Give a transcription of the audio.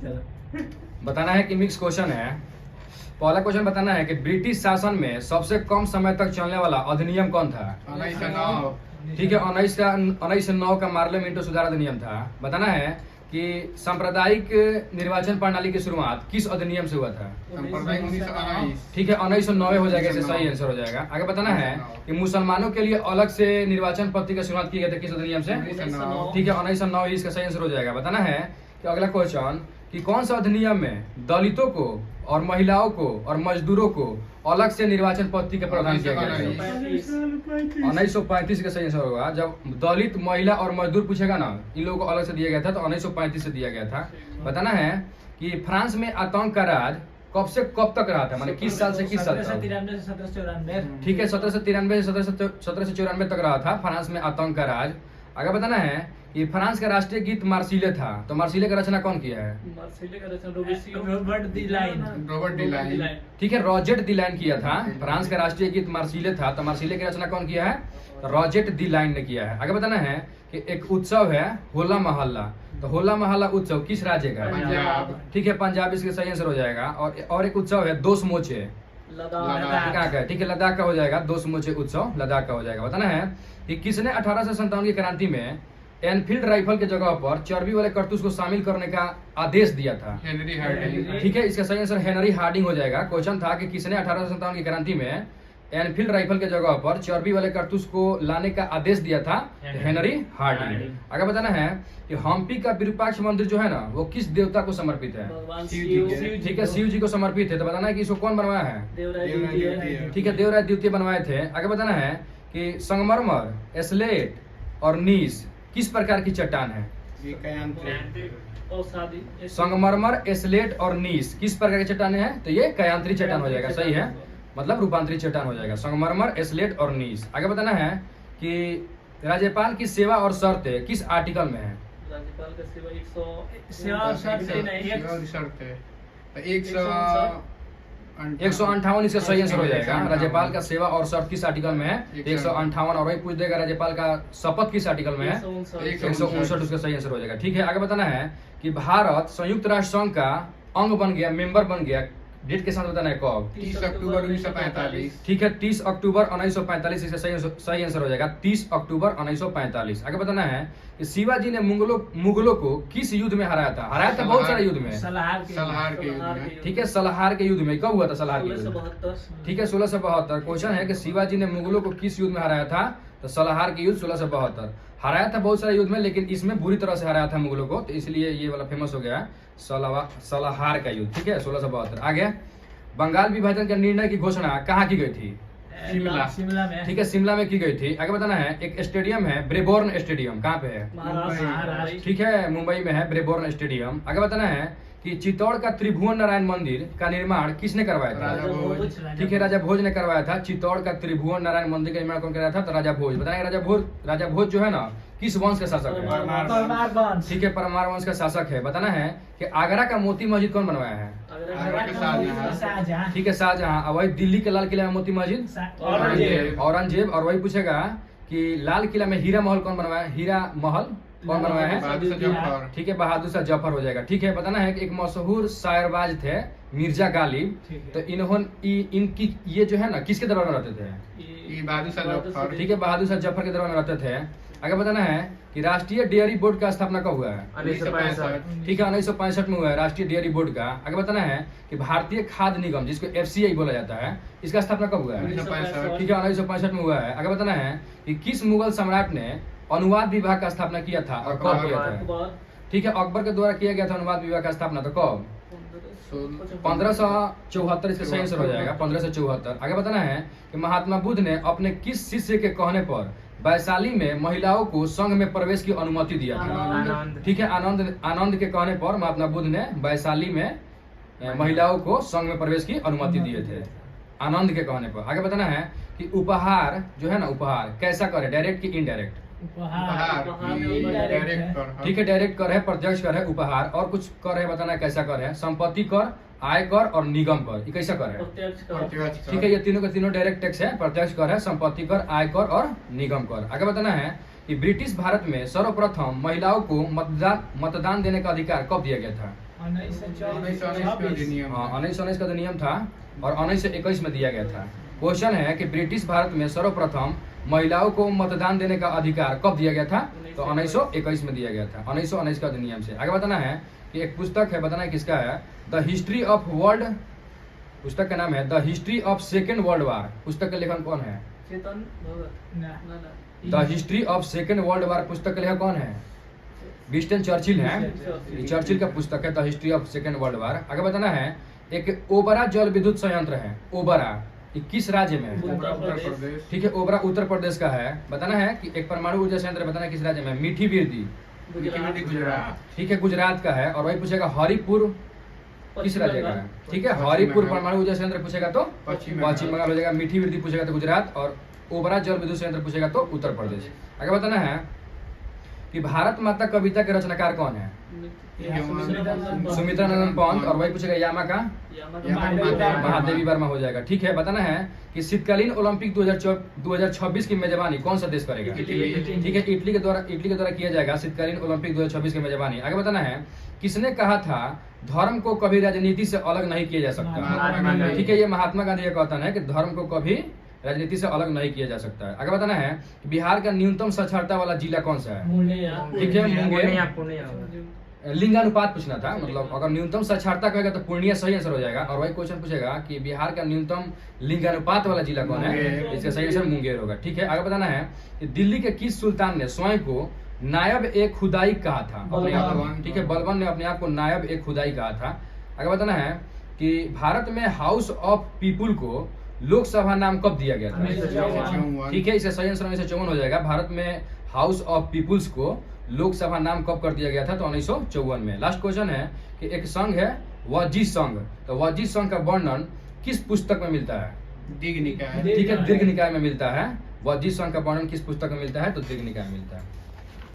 बताना है कि मिक्स क्वेश्चन है। पहला क्वेश्चन बताना है कि ब्रिटिश शासन में सबसे कम समय तक चलने वाला अधिनियम कौन था। 1909। ठीक है, 1909 का मार्ले मिंटो सुधार अधिनियम था। बताना है कि सांप्रदायिक निर्वाचन प्रणाली की शुरुआत किस अधिनियम से हुआ था। सांप्रदायिक 1919। ठीक है, 1909 हो जाएगा, इससे सही आंसर हो जाएगा। आगे बताना है कि मुसलमानों के लिए अलग से निर्वाचन पद्धति की शुरुआत की गई थी किस अधिनियम से। 1909। ठीक है, 1909 इसका सही आंसर हो जाएगा। बताना है कि अगला क्वेश्चन कि कौन सा अधिनियम में दलितों को और महिलाओं को और मजदूरों को अलग से निर्वाचन पद्धति का प्रावधान किया गया है। 1935 का सही आंसर होगा। जब दलित, महिला और मजदूर पूछेगा ना, इन लोगों को अलग से दिया गया था, तो 1935 से दिया गया था। बताना है कि फ्रांस में आतंक का राज कब से कब तक रहा था, माने किस साल से किस साल तक। 1793 से 1794। ठीक है, 1793 से 1794 तक रहा था फ्रांस में आतंक का राज। आगे बताना है कि फ्रांस का राष्ट्रीय गीत मार्सिले था, तो मार्सिले का रचना कौन किया है। रॉबर्ट दी लाइन। Robert D line. ठीक है, रॉजेट दी लाइन किया था। फ्रांस का राष्ट्रीय गीत मार्सिले था, तो मार्सिले की रचना कौन किया है, रॉजेट दी लाइन ने किया है। आगे बताना है कि एक उत्सव है होला मोहल्ला, तो होला मोहल्ला उत्सव किस राज्य का है। पंजाब। ठीक है, पंजाब इसके सही आंसर हो जाएगा। और एक उत्सव है दोस मोचे, लद्दाख कहाँ का है। ठीक है, लद्दाख का हो जाएगा, दोस मोचे उत्सव लद्दाख का हो जाएगा। बताना है कि किसने 1857 की क्रांति में एनफील्ड राइफल के जगह पर चर्बी वाले कारतूस को शामिल करने का आदेश दिया था। Henry Hardinge. ठीक है, इसका सही आंसर हेनरी हार्डिंग हो जाएगा। क्वेश्चन था कि किसने 1857 की क्रांति में एनफील्ड राइफल के जगह पर चर्बी वाले कारतूस को लाने का आदेश दिया था, हेनरी हार्डिंग। आगे बताना है कि हम्पी का विरूपाक्ष मंदिर जो है ना, वो किस देवता को समर्पित है। ठीक है, शिव जी को समर्पित है। तो बताना है कि इसको कौन बनवाया है। ठीक है, देवराय द्वितीय बनवाए थे। आगे बताना है कि संगमरमर, एस्लेट और नीस किस प्रकार की चट्टान है। संगमरमर, एस्लेट और नीस किस प्रकार की चट्टाने हैं, तो ये कयांत्री चट्टान हो जाएगा। सही है, मतलब रूपांतरित चट्टान हो जाएगा, संगमरमर, एस्लेट और नीस। आगे बताना है कि राज्यपाल की सेवा और शर्तें किस आर्टिकल में है। राज्यपाल का सेवा 158 इसका सही आंसर हो जाएगा। राज्यपाल का सेवा और शर्त किस आर्टिकल में है, 158। और वही पूछ देगा राज्यपाल का शपथ किस आर्टिकल में है, 159 उसका सही आंसर हो जाएगा। ठीक है, आगे बताना है कि भारत संयुक्त राष्ट्र संघ का अंग बन गया, मेंबर बन गया, डेट के साथ बताना है कब। 30 अक्टूबर 1945। ठीक है, 30 अक्टूबर 1945 इसका सही आंसर हो जाएगा, 30 अक्टूबर 1945। आगे बताना है कि शिवाजी ने मुगलों को किस युद्ध में हराया था। हराया था बहुत सारे युद्ध में। सलाहार के युद्ध में। ठीक है, सलाहार के युद्ध में। कब हुआ था सलाहार के युद्ध। 1672। ठीक है, 1672। क्वेश्चन है कि शिवाजी ने मुगलों को किस युद्ध में हराया था, तो सलाहार के युद्ध 1672। हराया था बहुत सारे युद्ध में, लेकिन इसमें बुरी तरह से हराया था मुगलों को, तो इसलिए ये वाला फेमस हो गया सलाहार का युद्ध। ठीक है, 1672। आगे बंगाल विभाजन के निर्णय की घोषणा कहाँ की गई थी। शिमला में। ठीक है, शिमला में की गई थी। आगे बताना है एक स्टेडियम है ब्रेबोर्न स्टेडियम, कहाँ पे है। महाराष्ट्र। ठीक है, मुंबई में है ब्रेबोर्न स्टेडियम। आगे बताना है कि चित्तौड़ का त्रिभुवन नारायण मंदिर का निर्माण किसने करवाया था। ठीक है, राजा भोज ने करवाया था। चित्तौड़ का त्रिभुवन नारायण मंदिर का निर्माण कौन कराया था, तो राजा भोज। बताएंगे राजा भोज जो है ना, किस वंश का शासक है। ठीक है, परमार वंश का शासक है। बताना है कि आगरा का मोती मस्जिद कौन बनवाया है। ठीक है, शाहजहां। और वही दिल्ली के लाल किला में मोती मस्जिद औरंगजेब। और वही पूछेगा कि लाल किला में हीरा महल कौन बनवाया, हीरा महल कौन बनवाया है। ठीक है, बहादुर शाह जफर हो जाएगा। ठीक है, बताना है कि एक मशहूर शायरबाज थे मिर्जा गालिब, तो इनकी ये जो है ना किसके दरबार में रहते थे। बहादुर शाह जफर। ठीक है, बहादुर शाह जफर के दरबार में रहते थे। आगे बताना है कि राष्ट्रीय डेयरी बोर्ड का स्थापना कब हुआ है। 1965। ठीक है, 1965 में हुआ है राष्ट्रीय डेयरी बोर्ड का। आगे बताना है कि भारतीय खाद्य निगम, जिसको FCI बोला जाता है, इसका स्थापना कब हुआ है। 1965। ठीक है, 1965 में हुआ है। आगे बताना है कि किस मुगल सम्राट ने अनुवाद विभाग का स्थापना किया था और कब किया था। ठीक है, अकबर के द्वारा किया गया था अनुवाद विभाग का स्थापना, तो कब। 1574 इसका सही आंसर हो जाएगा, 1574। आगे बताना है कि महात्मा बुद्ध ने अपने किस शिष्य के कहने पर वैशाली में महिलाओं को संघ में प्रवेश की अनुमति दिया था। ठीक है, आनंद के कहने पर महात्मा बुद्ध ने वैशाली में महिलाओं को संघ में प्रवेश की अनुमति दिए थे, आनंद के कहने पर। आगे बताना है कि उपहार जो है ना, उपहार कैसा कर है, डायरेक्ट की इनडायरेक्ट। ठीक है, डायरेक्ट कर है, प्रत्यक्ष कर है, उपहार। और कुछ कर है, बताना है कैसा कर है। संपत्ति कर, आय कर और निगम कर, ये कैसा कर है। ठीक है, ये तीनों के तीनों डायरेक्ट टैक्स है, प्रत्यक्ष कर है, संपत्ति कर, आय कर और निगम कर। आगे बताना है कि ब्रिटिश भारत में सर्वप्रथम महिलाओं को मतदान देने का अधिकार कब दिया गया था। 1919 का अधिनियम हाँ 1919 का अधिनियम था और 1921 में दिया गया था। क्वेश्चन है कि ब्रिटिश भारत में सर्वप्रथम महिलाओं को मतदान देने का अधिकार कब दिया गया था? तो 1921 में दिया गया था, 1919 का अधिनियम से। आगे बताना है कि एक पुस्तक है, बताना है किसका है। द हिस्ट्री ऑफ वर्ल्ड, पुस्तक का नाम है the history of second world war. पुस्तक का लेखक कौन है? Chetan Bhagat the history of second world war पुस्तक का लेखक कौन है? विंस्टन चर्चिल है। ये चर्चिल का पुस्तक है the history of second world वार। आगे बताना है एक ओबरा जल विद्युत संयंत्र है, ओबरा, ये किस राज्य में है? उत्तर प्रदेश। ठीक है, ओबरा उत्तर प्रदेश का है। बताना है कि एक परमाणु ऊर्जा संयंत्र, बताना है किस राज्य में? मीठी बिरदी, गुजरात। ठीक है, गुजरात का है। और वही पूछेगा हरिपुर किस राज्य का है? ठीक है, हरिपुर परमाणु ऊर्जा संयंत्र पूछेगा तो पश्चिम बंगाल हो जाएगा। मीठी बिरदी पूछेगा तो गुजरात, और ओबरा जल विद्युत संयंत्र पूछेगा तो उत्तर प्रदेश। आगे बताना है कि भारत माता कविता के रचनाकार कौन है? सुमित्रा नंदन पंत। और वही पूछेगा यामा का महादेवी वर्मा हो जाएगा। ठीक है, बताना है कि शीतकालीन ओलंपिक 2026 की मेजबानी कौन सा देश करेगा? इटली। ठीक है, इटली के द्वारा किया जाएगा शीतकालीन ओलंपिक 2026 की मेजबानी। आगे बताना है किसने कहा था धर्म को कभी राजनीति से अलग नहीं किया जा सकता? महात्मा गांधी। ठीक है, ये महात्मा गांधी का कथन है कि धर्म को कभी राजनीति से अलग नहीं किया जा सकता है। आगे बताना है कि बिहार का न्यूनतम साक्षरता वाला जिला कौन सा है? ठीक है, मुंगेर। लिंगानुपात पूछना था, मतलब अगर न्यूनतम साक्षरता कहेगा तो पूर्णिया सही आंसर हो जाएगा। और वही क्वेश्चन पूछेगा कि बिहार का न्यूनतम लिंगानुपात वाला जिला कौन है? मुंगेर। इसका सही आंसर मुंगेर होगा। ठीक है, आगे बताना है कि दिल्ली के किस सुल्तान ने स्वयं को नायब ए खुदाई कहा था? अपने आप को। बलबन। ठीक है, बलबन ने अपने आप को नायब ए खुदाई कहा था। आगे बताना है कि भारत में हाउस ऑफ पीपुल को लोकसभा नाम कब दिया गया था? 1954। ठीक है, इसका सही आंसर 1954 हो जाएगा। भारत में हाउस ऑफ पीपुल्स को लोकसभा नाम कब कर दिया गया था? तो 1954 में। लास्ट क्वेश्चन है कि एक संघ है वजी संघ, तो वजी संघ का वर्णन किस पुस्तक में मिलता है? दीर्घ निकाय। ठीक है, दीर्घ निकाय में मिलता है। वजी संघ का वर्णन किस पुस्तक में मिलता है? तो दीर्घ निकाय में मिलता है।